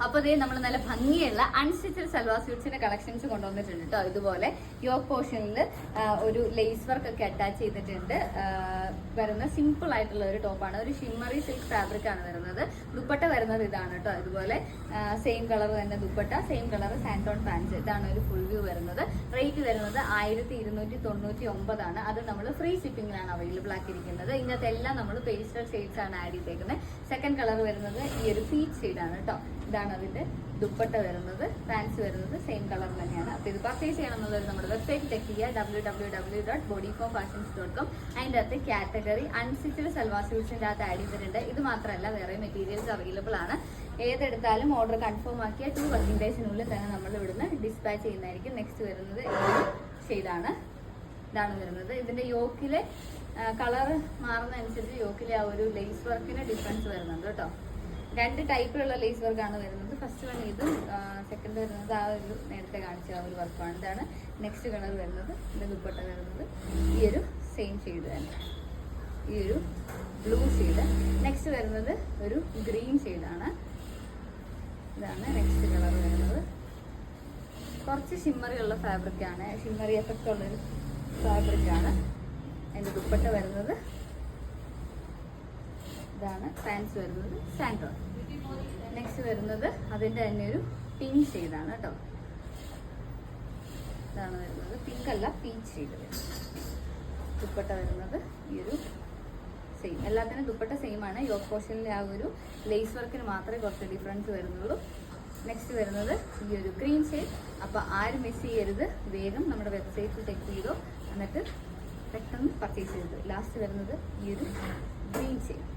അപ്പൊ ഇതേ നമ്മൾ നല്ല ഭംഗിയുള്ള അൺസ്റ്റിച്ചഡ് സൽവാർ സ്യൂട്ട്സിന്റെ കളക്ഷൻസ് കൊണ്ടുവന്നിട്ടുണ്ട് കേട്ടോ. ഇതുപോലെ യോക്ക് പോർഷനിൽ ഒരു ലേസ് വർക്ക് ഒക്കെ അറ്റാച്ച് ചെയ്തിട്ടുണ്ട്. വരുന്ന സിമ്പിൾ ആയിട്ടുള്ള ഒരു ടോപ്പാണ്. ഒരു ഷിമ്മറി സിൽക്ക് ഫാബ്രിക് ആണ് വരുന്നത്. ദുപ്പട്ട വരുന്നത് ഇതാണ് കേട്ടോ. ഇതുപോലെ സെയിം കളർ തന്നെ ദുപ്പട്ട, സെയിം കളർ സാൻഡോൺ പാൻസ്. ഇതാണ് ഒരു ഫുൾ വ്യൂ വരുന്നത്. റേറ്റ് വരുന്നത് 1299 ആണ്. അത് നമ്മൾ ഫ്രീ ഷിപ്പിംഗിലാണ് അവൈലബിൾ ആക്കിയിരിക്കുന്നത്. ഇതിനകത്ത് എല്ലാം നമ്മൾ പേസ്റ്റൽ ഷെയ്ഡ്സ് ആണ് ആഡ് ചെയ്തേക്കുന്നത്. സെക്കൻഡ് കളർ വരുന്നത് ഈ ഒരു പീച്ച് ഷെയ്ഡാണ് കേട്ടോ. ഇതാണ് അതിന്റെ ദുപ്പട്ട വരുന്നത്. പാൻസ് വരുന്നത് സെയിം കളർ തന്നെയാണ്. അപ്പൊ ഇത് പർച്ചേസ് ചെയ്യണമെന്നുള്ളത് നമ്മുടെ വെബ്സൈറ്റ് ചെക്ക് ചെയ്യുക, www.bodyformfashions.com. അതിൻ്റെ അകത്ത് കാറ്റഗറി അൺസ്റ്റിച്ചഡ് സൽവാർ സ്യൂട്ട്സിന്റെ അകത്ത് ആഡ് ചെയ്തിട്ടുണ്ട്. ഇത് മാത്രമല്ല വേറെ മെറ്റീരിയൽസ് അവൈലബിൾ ആണ്. ഏതെടുത്താലും ഓർഡർ കൺഫേം ആക്കിയ 2 വർക്കിംഗ് ഡേയ്സിനുള്ളിൽ തന്നെ നമ്മൾ ഇവിടുന്ന് ഡിസ്പാച്ച് ചെയ്യുന്നതായിരിക്കും. നെക്സ്റ്റ് വരുന്നത് ഈ ഷെയ്ഡാണ്. ഇതാണ് വരുന്നത്. ഇതിന്റെ യോക്കിലെ കളർ മാറുന്ന അനുസരിച്ച് യോക്കിലെ ആ ഒരു ലേസ് വർക്കിന് ഡിഫറൻസ് വരുന്നുണ്ട് കേട്ടോ. 2 ടൈപ്പിലുള്ള ലേസ് വർക്കാണ് വരുന്നത്. ഫസ്റ്റ് വൺ ഇതും, സെക്കൻഡ് വരുന്നത് ആ ഒരു നേരത്തെ കാണിച്ച ആ ഒരു വർക്കാണ്. ഇതാണ് നെക്സ്റ്റ് കളർ വരുന്നത്. ഇതിന്റെ ദുപ്പട്ട വരുന്നത് ഈ ഒരു സെയിം ഷെയ്ഡ് തന്നെ, ഈ ഒരു ബ്ലൂ ഷെയ്ഡ്. നെക്സ്റ്റ് വരുന്നത് ഒരു ഗ്രീൻ ഷെയ്ഡാണ്. ഇതാണ് നെക്സ്റ്റ് കളർ വരുന്നത്. കുറച്ച് ഷിമ്മറി ഉള്ള ഫാബ്രിക്കാണ്, ഷിമ്മറി എഫക്റ്റ് ഉള്ളൊരു ഫാബ്രിക്കാണ്. അതിന്റെ ദുപ്പട്ട വരുന്നത് ഇതാണ്. പാൻസ് വരുന്നത് സാൻഡോൺ. നെക്സ്റ്റ് വരുന്നത് അതിന്റെ തന്നെ ഒരു പിങ്ക് ഷെയ്ഡാണ് കേട്ടോ. ഇതാണ് വരുന്നത്. പിങ്ക് അല്ല, പീച്ച് ഷെയ്ഡ് വരുന്നത്. ദുപ്പട്ട വരുന്നത് ഈ ഒരു സെയിം. എല്ലാത്തിനും ദുപ്പട്ട സെയിം ആണ്. യോക്ക് പോർഷനിലെ ആ ഒരു ലേസ് വർക്കിന് മാത്രമേ കുറച്ച് ഡിഫറൻസ് വരുന്നുള്ളൂ. നെക്സ്റ്റ് വരുന്നത് ഈ ഒരു ഗ്രീൻ ഷെയ്ഡ്. അപ്പോൾ ആരും മിസ് ചെയ്യരുത്. വേഗം നമ്മുടെ വെബ്സൈറ്റിൽ ചെക്ക് ചെയ്തോ, എന്നിട്ട് പെട്ടെന്ന് പർച്ചേസ് ചെയ്തത്. ലാസ്റ്റ് വരുന്നത് ഈ ഒരു ഗ്രീൻ ഷെയ്ഡ്.